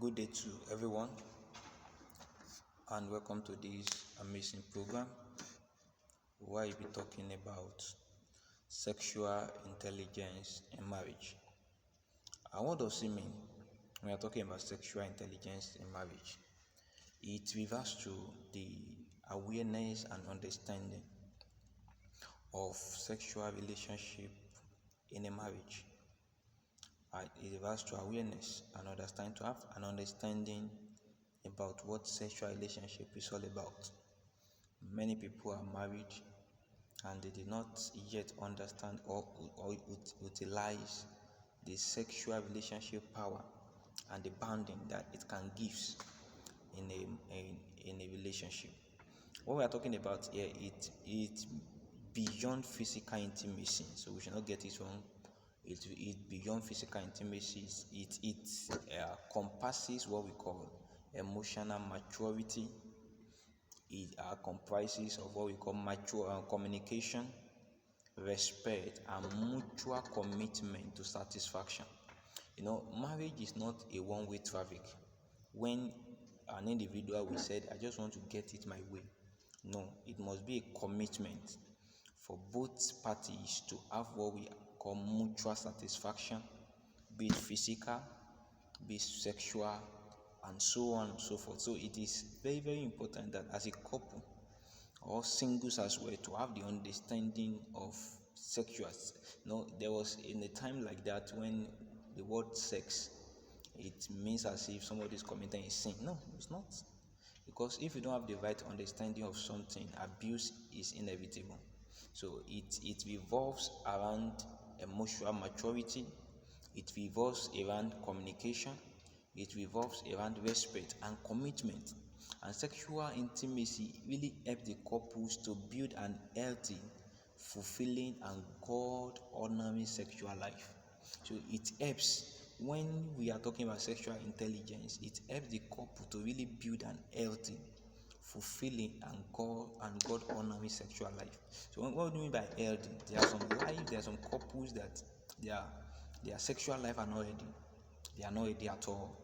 Good day to everyone, and welcome to this amazing program where we'll be talking about sexual intelligence in marriage. And what does it mean when we're talking about sexual intelligence in marriage? It refers to the awareness and understanding of sexual relationship in a marriage. It refers to awareness and understanding, to have an understanding about what sexual relationship is all about. Many people are married and they did not yet understand or utilize the sexual relationship power and the bounding that it can give in a relationship. What we are talking about here, it's beyond physical intimacy, so we should not get it wrong. It beyond physical intimacy. It compasses what we call emotional maturity. It comprises of what we call mature communication, respect, and mutual commitment to satisfaction. Marriage is not a one-way traffic. When an individual will say, I just want to get it my way. No, it must be a commitment for both parties to have what we call mutual satisfaction, be it physical, be it sexual, and so on and so forth. So it is very, very important that as a couple or singles as well to have the understanding of sexual. There was in a time like that when the word sex, it means as if somebody is committing a sin. No, it's not. Because if you don't have the right understanding of something, abuse is inevitable. So it revolves around emotional maturity, it revolves around communication, it revolves around respect and commitment. And sexual intimacy really helps the couples to build an healthy, fulfilling, and God-honoring sexual life. So it helps. When we are talking about sexual intelligence, it helps the couple to really build an healthy, fulfilling, and God-honoring sexual life. So what do you mean by healthy? There are some couples that their sexual life are not healthy. They are not healthy at all.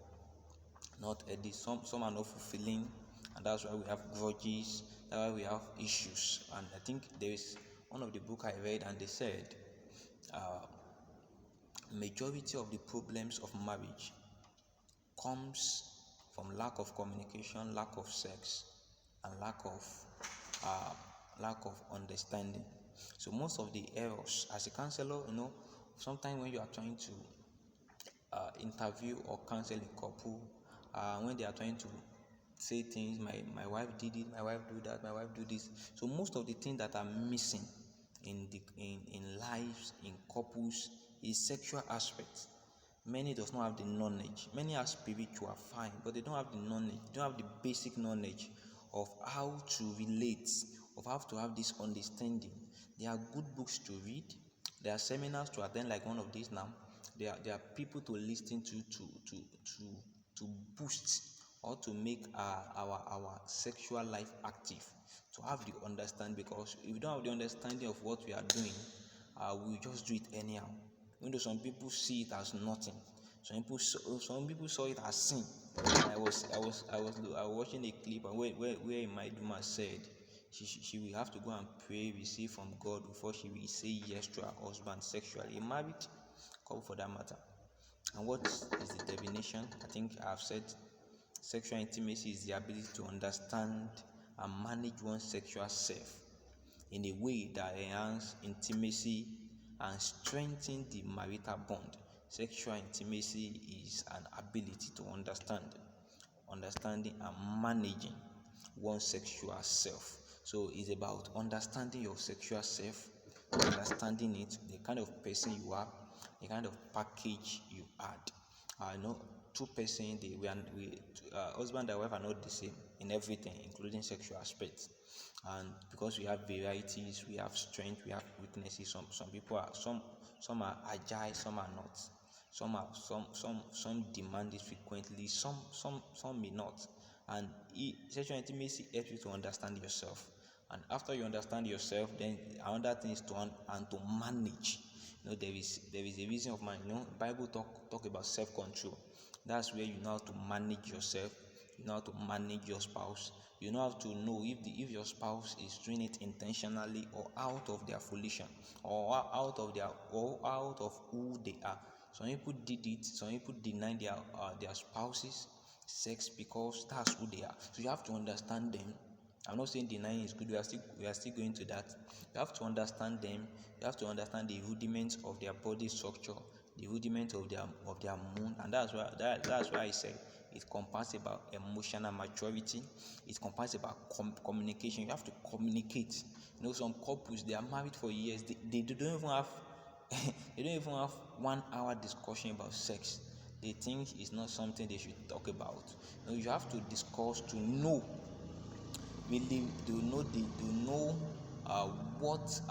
Not healthy. Some are not fulfilling, and that's why we have grudges. That's why we have issues. And I think there is one of the book I read, and they said majority of the problems of marriage comes from lack of communication, lack of sex, and lack of understanding. So most of the errors, as a counselor, sometimes when you are trying to interview or counsel a couple, when they are trying to say things, my wife did it, my wife do that, my wife do this. So most of the things that are missing in lives, in couples, is sexual aspects. Many does not have the knowledge. Many are spiritual, fine, but they don't have the knowledge. They don't have the basic knowledge of how to relate, of how to have this understanding. There are good books to read. There are seminars to attend, like one of these now. There are people to listen to boost or to make our sexual life active, to have the understanding. Because if we don't have the understanding of what we are doing, we just do it anyhow. Even though some people see it as nothing, some people saw it as sin. I was watching a clip where Imaiduma said she will have to go and pray, receive from God before she will say yes to her husband sexually. A married couple for that matter. And what is the definition? I think I've said sexual intimacy is the ability to understand and manage one's sexual self in a way that enhances intimacy and strengthen the marital bond. Sexual intimacy is an ability to understanding and managing one's sexual self. So it's about understanding your sexual self, understanding it, the kind of person you are, the kind of package you add. Two persons, husband and wife are not the same in everything, including sexual aspects. And because we have varieties, we have strength, we have weaknesses. Some people are some are agile, some are not. Some demand it frequently, some may not. And sexual intimacy helps you to understand yourself. And after you understand yourself, then another thing is to manage. There is a reason of mind. Bible talk about self-control. That's where you know how to manage yourself, you know how to manage your spouse, you know how to know if your spouse is doing it intentionally or out of their volition, or out of who they are. Some people did it, some people deny their spouses sex because that's who they are. So you have to understand them. I'm not saying denying is good. We are still going to that. You have to understand them. You have to understand the rudiments of their body structure, the rudiments of their moon, and that's why I said it comprises about emotional maturity. It comprises about communication. You have to communicate. Some couples, they are married for years. They don't even have they don't even have 1 hour discussion about sex. They think it's not something they should talk about. You have to discuss to know, really to know what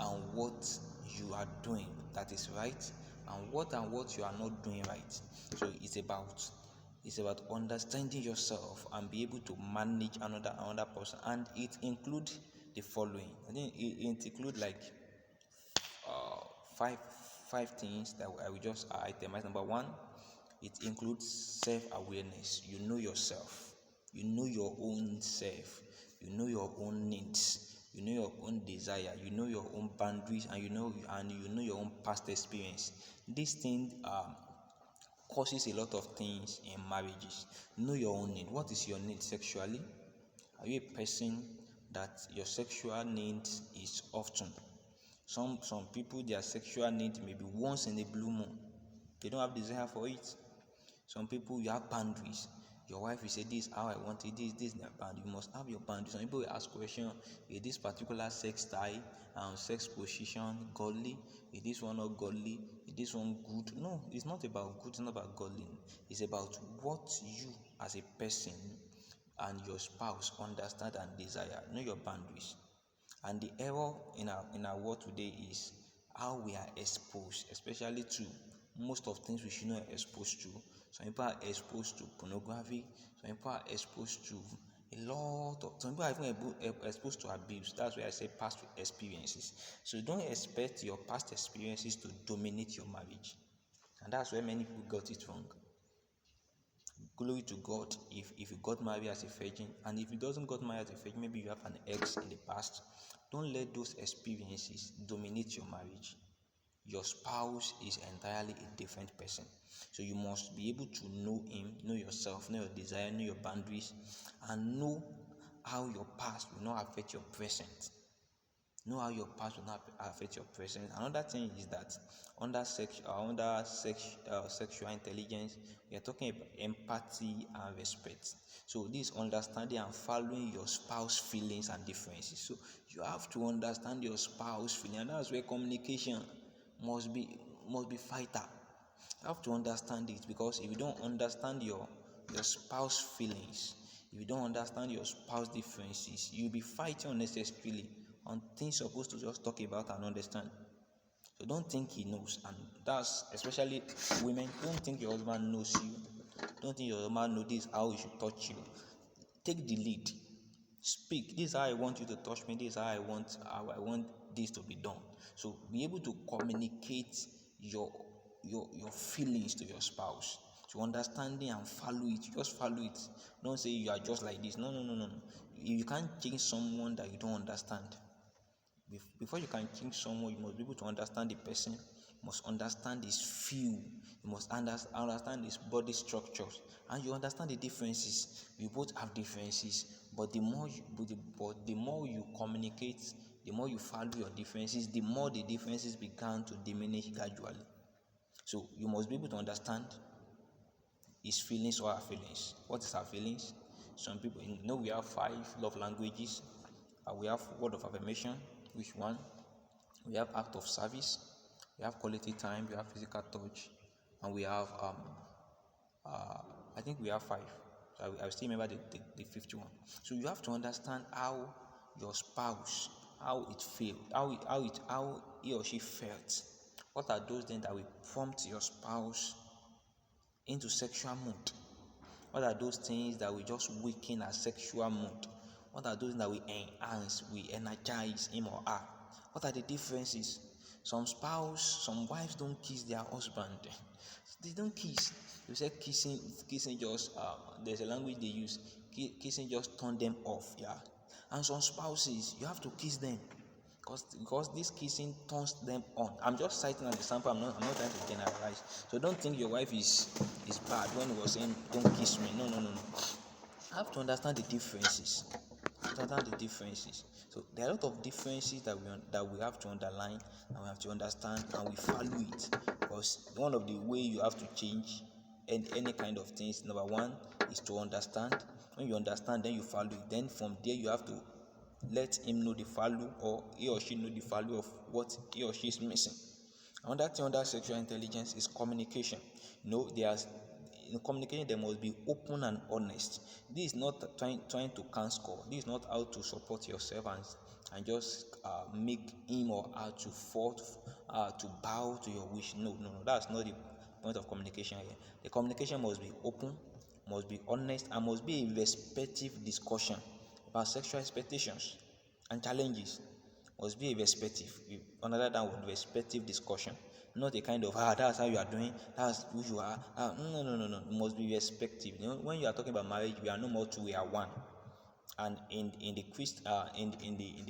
you are doing that is right, and what you are not doing right. So it's about understanding yourself and be able to manage another person, and it includes the following. I think it includes like uh, five things that I will just itemize. Number one, it includes self-awareness. You know yourself. You know your own self. You know your own needs. You know your own desire. You know your own boundaries, and you know your own past experience. This thing causes a lot of things in marriages. Know your own need. What is your need sexually? Are you a person that your sexual need is often? Some people, their sexual need may be once in a blue moon. They don't have desire for it. Some people, you have boundaries. Your wife will say, this is how I want it, this is their boundary. You must have your boundaries. Some people will ask question, is this particular sex style and sex position godly? Is this one not godly? Is this one good? No, it's not about good, it's not about godly. It's about what you as a person and your spouse understand and desire. Know your boundaries. And the error in our world today is how we are exposed, especially to most of things we should not be exposed to. Some people are exposed to pornography. Some people are exposed to some people are even exposed to abuse. That's why I say past experiences. So don't expect your past experiences to dominate your marriage. And that's where many people got it wrong. Glory to God if you got married as a virgin, and if you doesn't got married as a virgin, maybe you have an ex in the past. Don't let those experiences dominate your marriage. Your spouse is entirely a different person. So you must be able to know him, know yourself, know your desire, know your boundaries, and know how your past will not affect your present. Know how your past will not affect your present. Another thing is that under sexual intelligence, we are talking about empathy and respect. So this understanding and following your spouse feelings and differences. So you have to understand your spouse feeling, and that's where communication must be vital. You have to understand it, because if you don't understand your spouse feelings, if you don't understand your spouse differences, you'll be fighting unnecessarily on things you're supposed to just talk about and understand. So don't think he knows, and that's especially women. Don't think your husband knows you. Don't think your husband knows this how he should touch you. Take the lead. Speak. This is how I want you to touch me. This is how I want this to be done. So be able to communicate your feelings to your spouse. To understanding and follow it. Just follow it. Don't say you are just like this. No. You can't change someone that you don't understand. Before you can change someone, you must be able to understand the person. You must understand his feel. You must understand his body structures, and you understand the differences. We both have differences, but the more you communicate, the more you follow your differences, the more the differences begin to diminish gradually. So you must be able to understand his feelings or her feelings. What is her feelings? Some people, we have 5 love languages. We have word of affirmation, which one? We have act of service. We have quality time. We have physical touch, and we have I think we have 5. So I still remember the fifth one. So you have to understand how your spouse, how it feel, how he or she felt. What are those things that will prompt your spouse into sexual mood? What are those things that will just weaken our sexual mood? What are those that will enhance, will energize him or her? What are the differences? Some wives don't kiss their husband. They don't kiss. You say kissing just there's a language they use. Kissing just turn them off, yeah. And some spouses, you have to kiss them because this kissing turns them on. I'm just citing an example. I'm not trying to generalize. So don't think your wife is bad when he was saying don't kiss me. No. I have to understand the differences. So there are a lot of differences that we have to underline and we have to understand and we follow it, because one of the way you have to change any kind of things, number one, is to understand. When you understand, then you follow it. Then from there you have to let him know the value, or he or she know the value of what he or she is missing. Another thing under sexual intelligence is communication. In communication there must be open and honest. This is not trying to can score. This is not how to support yourself and just make him or her to fall to bow to your wish. No. That's not the point of communication here. The communication must be open, must be honest, and must be a respectful discussion about sexual expectations and challenges. Must be a respectful discussion, not a kind of that's how you are doing, that's who you are. No. It must be respectful. When you are talking about marriage, we are no more two, we are one. And in the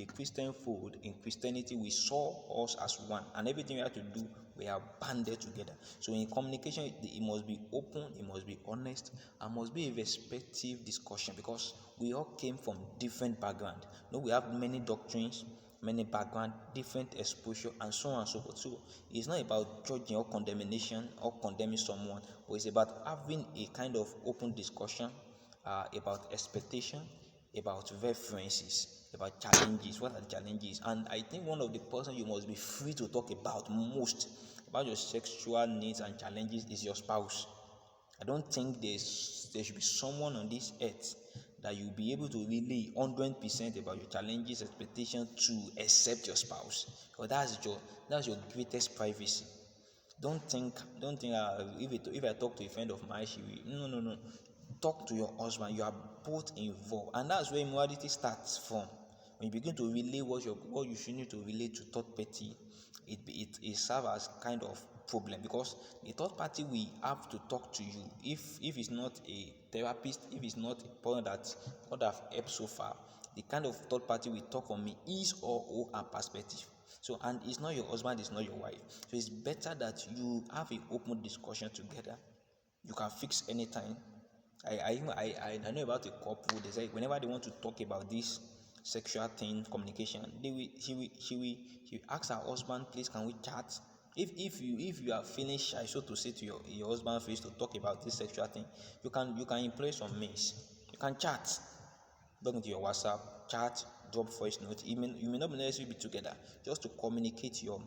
Christian fold, in Christianity, we saw us as one, and everything we have to do, we are banded together. So in communication, it must be open, it must be honest, and must be a respectful discussion, because we all came from different background. We have many doctrines, many background, different exposure, and so on and so forth. So it's not about judging or condemnation or condemning someone, but it's about having a kind of open discussion about expectation, about references, about challenges. What are the challenges? And I think one of the person you must be free to talk about most about your sexual needs and challenges is your spouse. I don't think there should be someone on this earth that you'll be able to relay 100% about your challenges, expectations to, except your spouse. Because that's your greatest privacy. Don't think if I talk to a friend of mine, she will no. Talk to your husband. You are both involved, and that's where immorality starts from. When you begin to relay what you should need to relate to third party, it serves as kind of problem, because the third party will have to talk to you. If it's not a therapist, if it's not a person that God have helped so far, the kind of third party will talk from his or her perspective. So, and it's not your husband, it's not your wife. So it's better that you have an open discussion together. You can fix anytime. I know about a couple. They say whenever they want to talk about this sexual thing, communication, she will ask her husband, please, can we chat? If you are feeling shy, so to say, to your husband face to talk about this sexual thing, you can employ some means. You can chat, log into your WhatsApp, chat, drop voice note. You may not necessarily be together, just to communicate your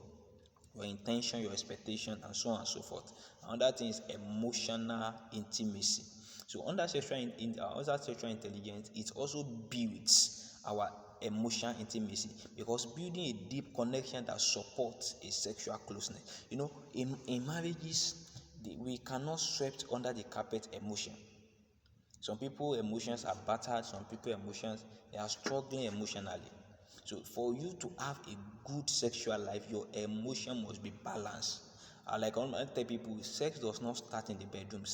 intention, your expectation, and so on and so forth. Another thing is emotional intimacy. So under sexual intelligence, it also builds our emotional intimacy, because building a deep connection that supports a sexual closeness. In marriages, we cannot sweep under the carpet emotion. Some people emotions are battered, some people emotions, they are struggling emotionally. So for you to have a good sexual life, your emotion must be balanced. Like I tell people, sex does not start in the bedroom.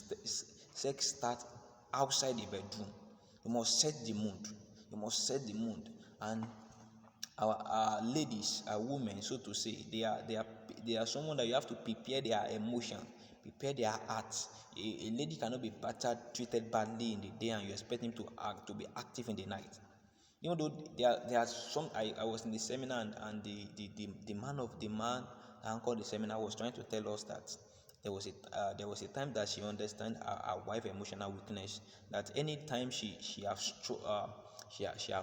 Sex starts outside the bedroom. You must set the mood. And our ladies, our women, so to say, they are someone that you have to prepare their emotion, prepare their hearts. A lady cannot be battered, treated badly in the day, and you expect him to be active in the night. Even though there are some, I was in the seminar, and the man that anchored the seminar was trying to tell us that there was a time that she understand her wife emotional weakness. That any time she have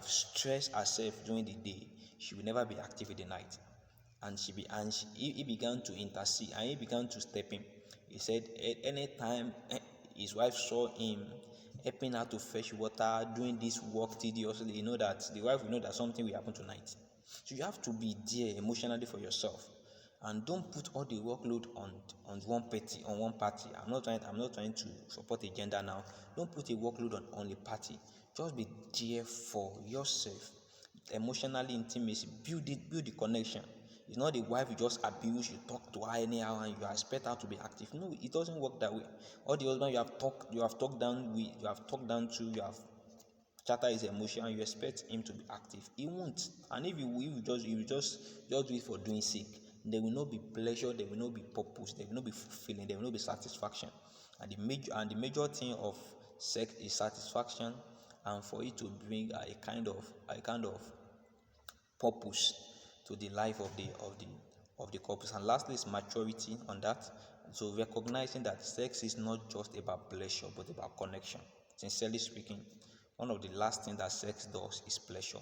stressed herself during the day, she will never be active in the night. And he began to intercede, and he began to step in. He said anytime his wife saw him helping her to fetch water, doing this work tediously, the wife will know that something will happen tonight. So you have to be there emotionally for yourself, and don't put all the workload on one party. I'm not trying to support a gender now. Don't put a workload on a party. Just be there for yourself. Emotionally intimacy, build the connection. It's not the wife you just abuse, you talk to her anyhow and you expect her to be active. No, it doesn't work that way. Or the husband you have talked down with, you have talked down to, you have chatter his emotion and you expect him to be active. He won't. And if you just do it for doing sake, there will not be pleasure, there will not be purpose, there will not be fulfilling, there will not be satisfaction. And the major thing of sex is satisfaction, and for it to bring a kind of purpose to the life of the couples. And lastly is maturity on that. So recognizing that sex is not just about pleasure but about connection. Sincerely speaking, one of the last things that sex does is pleasure.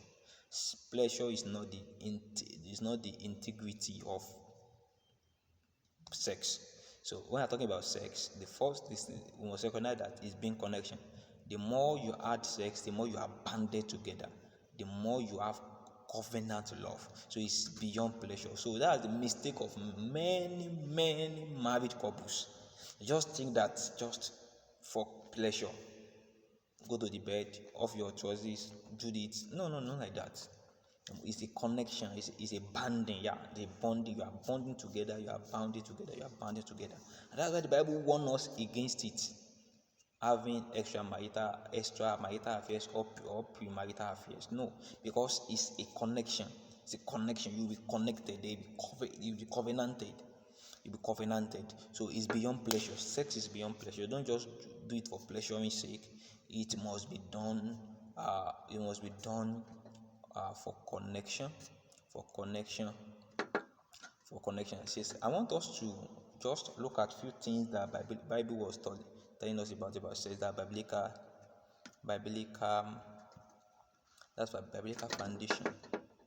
Pleasure is not the integrity of sex. So when I'm talking about sex, the first is we must recognize that it's being connection. The more you add sex, the more you are banded together, the more you have covenant love. So it's beyond pleasure. So that's the mistake of many married couples. Just think that just for pleasure, go to the bed, off your trousers, do it. No, not like that. It's a connection, it's a banding, the bonding, you are bonding together, you are bounded together, you are bounded together. And that's why the Bible warns us against it. Having extramarital affairs or premarital affairs. No, because it's a connection. It's a connection. You'll be connected, you'll be covenanted. You'll be covenanted. So it's beyond pleasure. Sex is beyond pleasure. Don't just do it for pleasuring sake. It must be done. For connection. For connection. For connection. It says, I want us to just look at few things that Bible was telling us about sex, that biblical that's a biblical foundation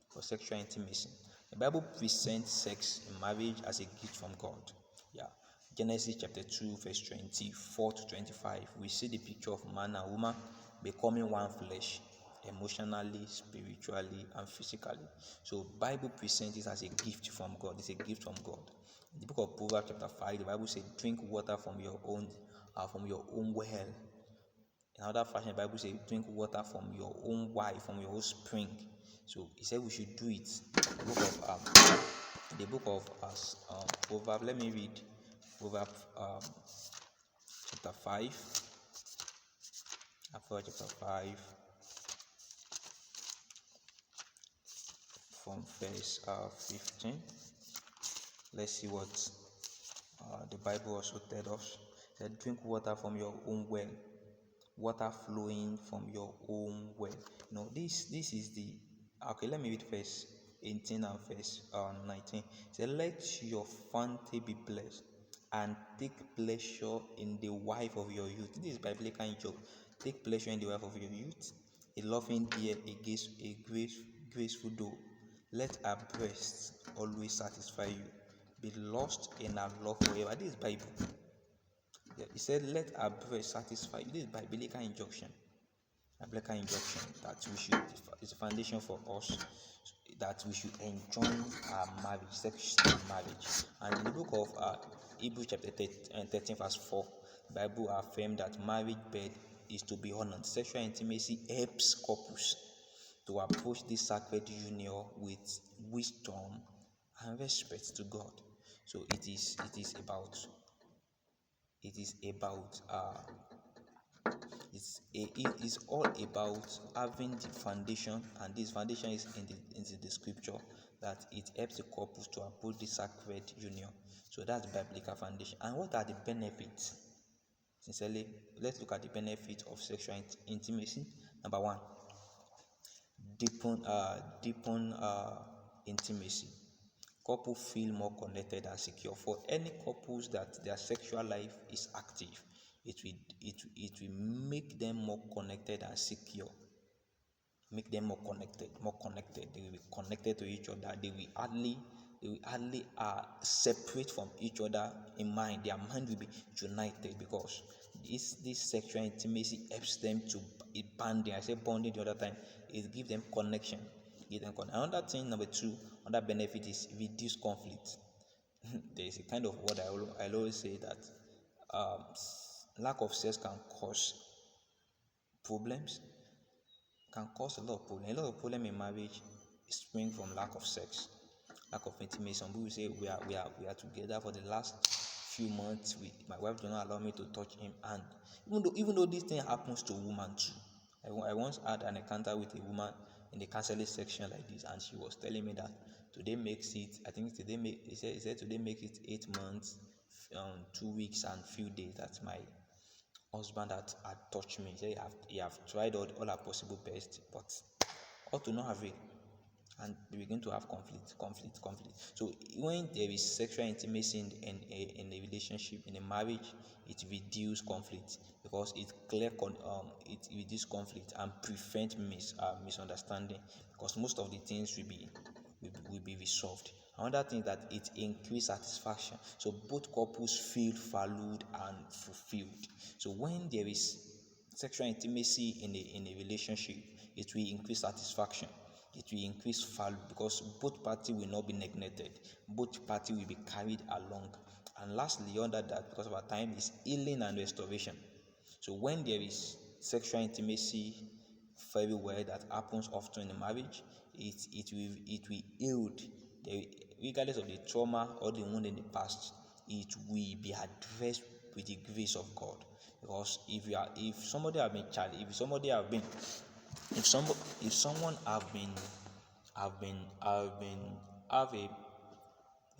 for sexual intimacy. The Bible presents sex in marriage as a gift from God. Yeah. Genesis chapter 2, verse 24 to 25. We see the picture of man and woman becoming one flesh, emotionally, spiritually, and physically. So Bible presents it as a gift from God. It's a gift from God. In the book of Proverbs chapter 5, the Bible says, drink water from your own well. In other fashion, the Bible says, drink water from your own wife, from your own spring. So he said we should do it. The book of Proverbs. Let me read Proverbs chapter 5. Proverbs chapter 5 from verse 15. Let's see what the Bible also tells us. It said, drink water from your own well. Water flowing from your own well. This is the okay. Let me read verse 18 and verse 19. It says, let your fancy be blessed and take pleasure in the wife of your youth. This is biblical joke. Take pleasure in the wife of your youth. A loving dear, a graceful doe. Let her breasts always satisfy you. Be lost in her love forever. This is Bible. He said, let our breast satisfy you. This is biblical injunction. Biblical injunction that we should, it's a foundation for us, that we should enjoy our marriage, sexual marriage. And in the book of Hebrews chapter 13 verse 4, the Bible affirms that marriage bed is to be honored. Sexual intimacy helps couples to approach this sacred union with wisdom and respect to God. So it is all about having the foundation, and this foundation is in the scripture, that it helps the couples to approach the sacred union. So that's the biblical foundation. And what are the benefits? Sincerely, let's look at the benefits of sexual intimacy. Number one, deepen intimacy. Couple feel more connected and secure. For any couples that their sexual life is active, it will make them more connected and secure. Make them more connected. They will be connected to each other. They will hardly separate from each other in mind. Their mind will be united, because this sexual intimacy helps them to bonding. I said bonding the other time. It gives them connection. Another thing, number two, another benefit is reduce conflict. There is a kind of word I always say that lack of sex can cause problems. Can cause a lot of problems. A lot of problems in marriage spring from lack of sex. lack of intimacy. Some people say we are together for the last few months. My wife do not allow me to touch him, and even though this thing happens to women too. I once had an encounter with a woman in the counseling section like this, and she was telling me that today makes it. I think today he said today make it 8 months, 2 weeks and few days that my husband had touched me. He said he have tried all our possible best, but ought to not have it. And they begin to have conflict. So when there is sexual intimacy in a relationship, in a marriage, it reduces conflict because it reduces conflict and prevent misunderstanding, because most of the things will be resolved. Another thing is that it increases satisfaction. So both couples feel valued and fulfilled. So when there is sexual intimacy in a relationship, it will increase satisfaction. It will increase value because both parties will not be neglected. Both parties will be carried along. And lastly, under that, because of our time, is healing and restoration. So when there is sexual intimacy very well that happens often in a marriage, it will heal. Regardless of the trauma or the wound in the past, it will be addressed with the grace of God. Because if somebody have been child, if someone have a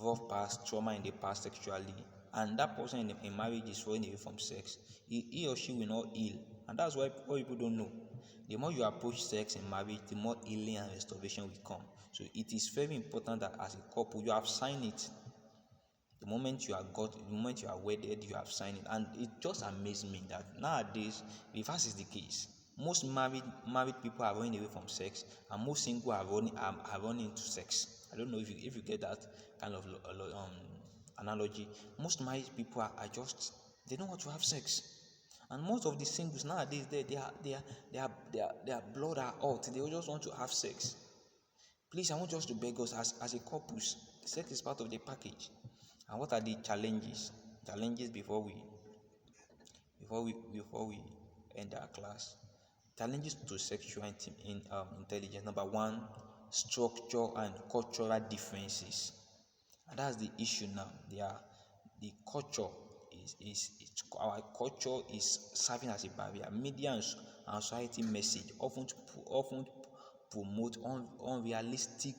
rough past, trauma in the past sexually, and that person in marriage is running away from sex, he or she will not heal. And that's why people don't know. The more you approach sex in marriage, the more healing and restoration will come. So it is very important that as a couple, you have signed it. The moment you are wedded, you have signed it. And it just amazed me that nowadays, reverse is the case. Most married people are running away from sex, and most single are running into sex. I don't know if you get that kind of analogy. Most married people are just, they don't want to have sex. And most of the singles nowadays, their blood are hot. They just want to have sex. Please, I want us to beg us as a couple. Sex is part of the package. And what are the challenges? Challenges before we end our class. Challenges to sexual intelligence. Number one, structure and cultural differences. And that's the issue now. The culture is our culture is serving as a barrier. Media and society message often promote unrealistic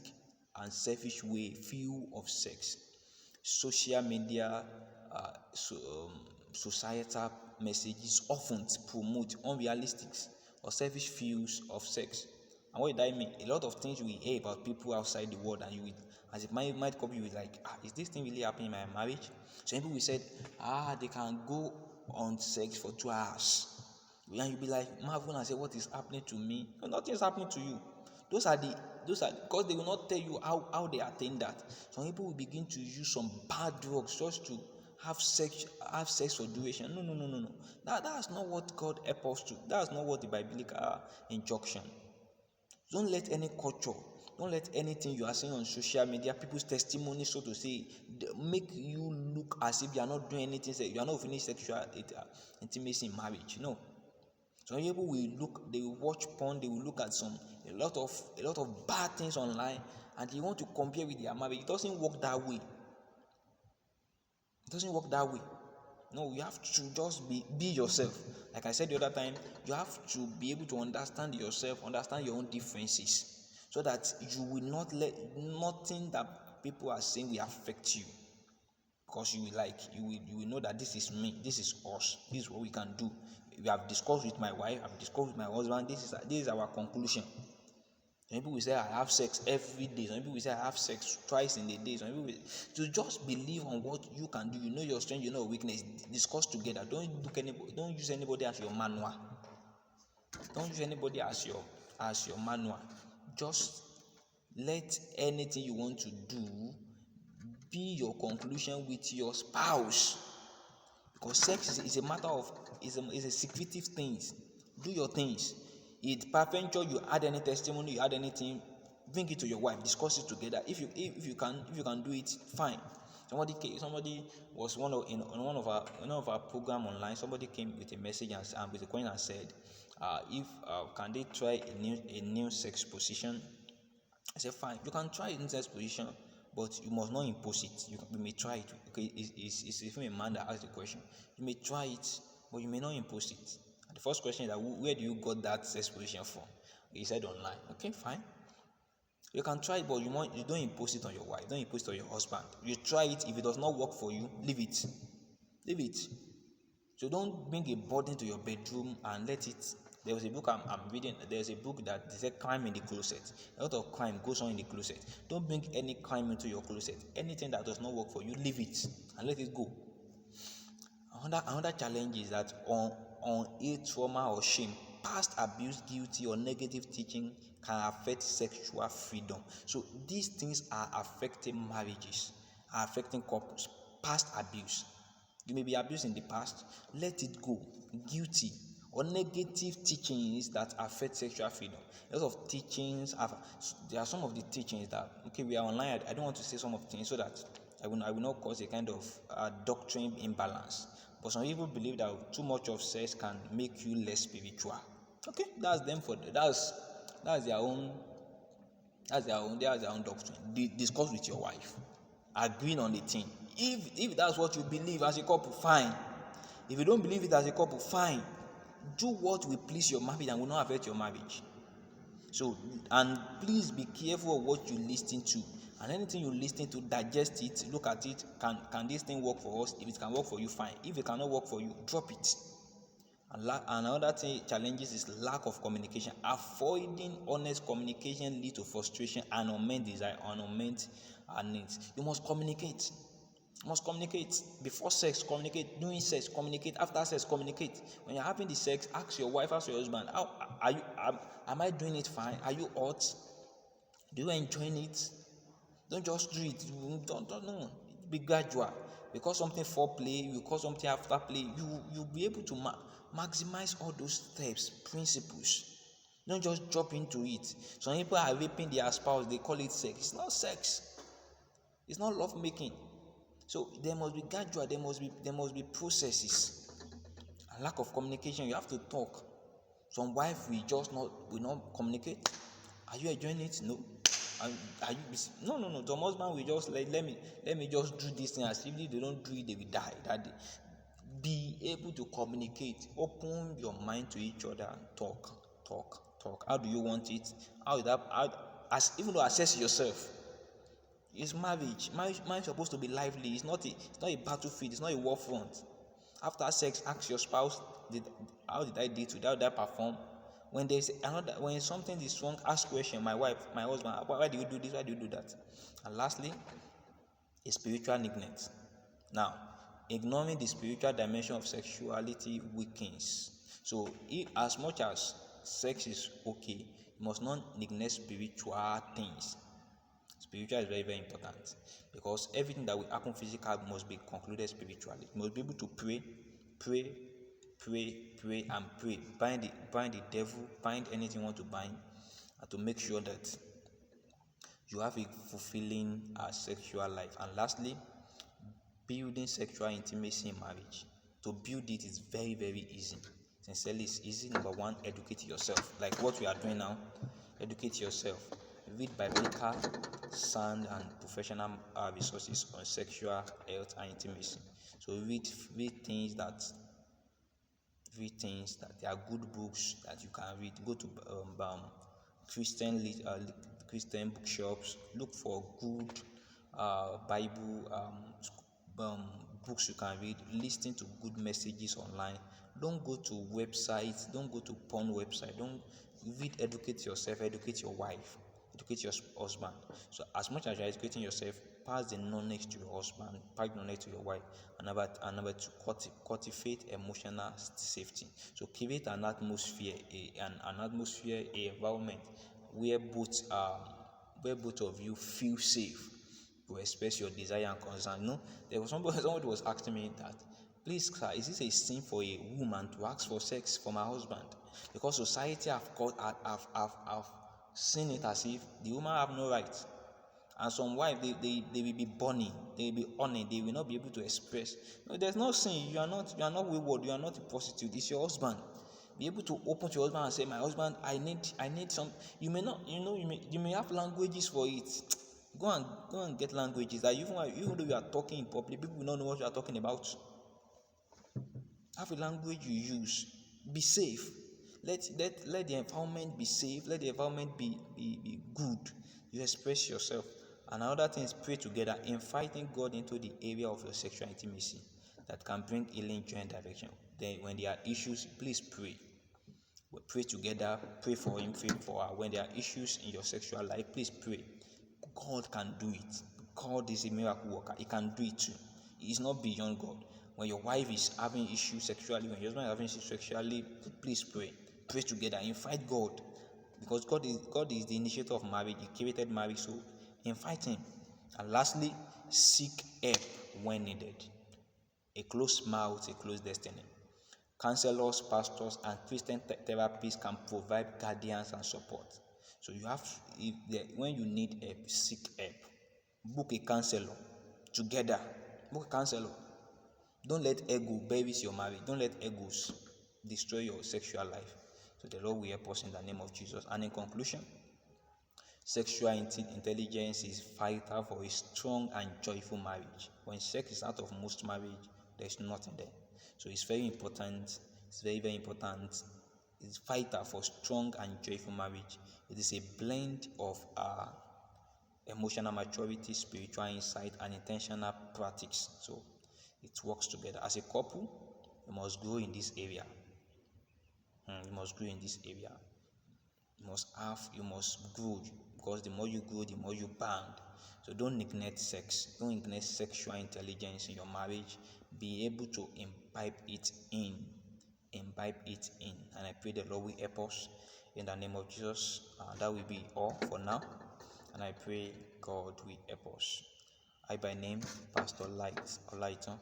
and selfish view of sex. Social media, societal messages often promote unrealistic or selfish views of sex. And what did I mean? A lot of things we hear about people outside the world, and you will, as a married couple, you will like, is this thing really happening in my marriage? Some people will say, they can go on sex for 2 hours. And you'll be like, marvel and say, what is happening to me? No, nothing is happening to you. Those are because they will not tell you how they attain that. Some people will begin to use some bad drugs just to have sex for duration. No. That's not what God helps us to. That's not what the biblical injunction. Don't let any culture, don't let anything you are seeing on social media, people's testimony, so to say, make you look as if you are not doing anything, you are not finished sexual intimacy in marriage. No. Some people they will watch porn, they will look at a lot of bad things online, and they want to compare with their marriage. It doesn't work that way. No, you have to just be yourself. Like I said the other time, you have to be able to understand yourself, understand your own differences, so that you will not let nothing that people are saying will affect you. Because you will know that this is me, this is us, this is what we can do. We have discussed with my wife, I've discussed with my husband, this is our conclusion. Some people will say I have sex every day. Some people will say I have sex twice in a day. Some people will, to just believe on what you can do. You know your strength, you know your weakness. Discuss together. Don't use anybody as your manual. Don't use anybody as your manual. Just let anything you want to do be your conclusion with your spouse. Because sex is a matter of is a secretive things. Do your things. It peradventure you add any testimony, you add anything, bring it to your wife, discuss it together. If you can do it, fine. Somebody was in one of our program online. Somebody came with a message and with a question and said, if can they try a new sex position? I said, fine, you can try a new sex position, but you must not impose it. You may try it. Okay, it's even a man that asked the question. You may try it, but you may not impose it. And the first question is that where do you got that sex position from? He said online. Okay, fine. You can try it, but you don't impose it on your wife. Don't impose it on your husband. You try it. If it does not work for you, leave it. Leave it. So don't bring a burden to your bedroom and let it. There was a book I'm reading. There's a book that they said crime in the closet. A lot of crime goes on in the closet. Don't bring any crime into your closet. Anything that does not work for you, leave it and let it go. Another challenge is that on a trauma or shame, past abuse, guilty, or negative teaching can affect sexual freedom. So these things are affecting marriages, are affecting couples. Past abuse. You may be abused in the past, let it go. Guilty or negative teachings that affect sexual freedom. A lot of teachings there are some of the teachings that we are online. I don't want to say some of the things so that I will not cause a kind of doctrine imbalance. But some people believe that too much of sex can make you less spiritual. Okay, that's them for that's their own doctrine. Discuss with your wife, agreeing on the thing. If that's what you believe as a couple, fine. If you don't believe it as a couple, fine. Do what will please your marriage and will not affect your marriage. So, and please be careful of what you listen to. And anything you listen to, digest it, look at it. Can this thing work for us? If it can work for you, fine. If it cannot work for you, drop it. And another thing challenges is lack of communication. Avoiding honest communication leads to frustration and unmet desire, and unmet needs. You must communicate. You must communicate. Before sex, communicate. During sex, communicate. After sex, communicate. When you're having the sex, ask your wife, ask your husband, how are you? Am I doing it fine? Are you hot? Do you enjoy it? Don't just do it. Don't no. Be gradual. Because something foreplay, because something after play, you'll be able to maximize all those steps, principles. Don't just drop into it. Some people are raping their spouse, they call it sex. It's not sex. It's not love making. So there must be gradual, there must be processes. And lack of communication, you have to talk. Some wife will not communicate. Are you enjoying it? No. Are you busy? No. Some husband will just let me just do this thing, as if they don't do it, they will die that day. Be able to communicate. Open your mind to each other and talk. How do you want it? Even though assess yourself. It's marriage. Marriage is supposed to be lively. It's not a battlefield. It's not a war front. After sex, ask your spouse, how did I date with? How did I perform? When something is wrong, ask question. My wife, my husband, why do you do this? Why do you do that? And lastly, a spiritual neglect. Now, ignoring the spiritual dimension of sexuality weakens. So, as much as sex is okay, you must not neglect spiritual things. Spiritual is very, very important, because everything that will happen physical must be concluded spiritually. You must be able to pray, and pray. Bind the devil, bind anything you want to bind, and to make sure that you have a fulfilling sexual life. And lastly, building sexual intimacy in marriage. To build it is very, very easy. Sincerely, it's easy. Number one, educate yourself. Like what we are doing now, educate yourself. Read biblical, sound, and professional resources on sexual health and intimacy. So read things that there are good books that you can read. Go to Christian bookshops. Look for good Bible books you can read. Listen to good messages online. Don't go to websites. Don't go to porn website. Don't read. Educate yourself. Educate your wife. Educate your husband. So as much as you're educating yourself, pass the knowledge to your husband, pass the knowledge to your wife. And number two, cultivate emotional safety. So create an atmosphere, an environment where both of you feel safe to express your desire and concern. There was somebody was asking me that, please, sir, is this a sin for a woman to ask for sex from her husband? Because society have seen it as if the woman have no right. And some wives, they will be burning, they will be honored, they will not be able to express. No, there's no sin. You are not wayward, you are not a prostitute, it's your husband. Be able to open to your husband and say, my husband, I need some. You may not, you may have languages for it. Go and get languages that even though you are talking in public, people will not know what you are talking about. Have a language you use. Be safe. Let the environment be safe. Let the environment be good. You express yourself. And another thing is pray together, inviting God into the area of your sexual intimacy that can bring healing, joy, and direction. Then when there are issues, please pray. We pray together, pray for him, pray for her. When there are issues in your sexual life, please pray. God can do it. God is a miracle worker. He can do it too. He is not beyond God. When your wife is having issues sexually, when your husband is having issues sexually, please pray. Pray together. Invite God. Because God is the initiator of marriage. He created marriage, so invite him. And lastly, seek help when needed. A closed mouth, a closed destiny. Counselors, pastors, and Christian therapists can provide guidance and support. So you have, when you need help, seek help. Book a counselor together. Book a counselor. Don't let ego bury your marriage. Don't let egos destroy your sexual life. So the Lord will help us in the name of Jesus. And in conclusion, sexual intelligence is vital for a strong and joyful marriage. When sex is out of most marriage, there's nothing there. So it's very important. It's very, very important. It's vital for strong and joyful marriage. It is a blend of emotional maturity, spiritual insight, and intentional practice. So it works together. As a couple, you must grow in this area. You must grow in this area. You must grow, because the more you grow, the more you bond. So don't neglect sex. Don't neglect sexual intelligence in your marriage. Be able to imbibe it in. And I pray the Lord will help us in the name of Jesus. That will be all for now. And I pray God will help us. I by name, Pastor Olaitan.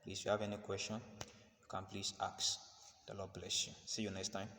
Please, if you have any question, you can please ask. The Lord bless you. See you next time.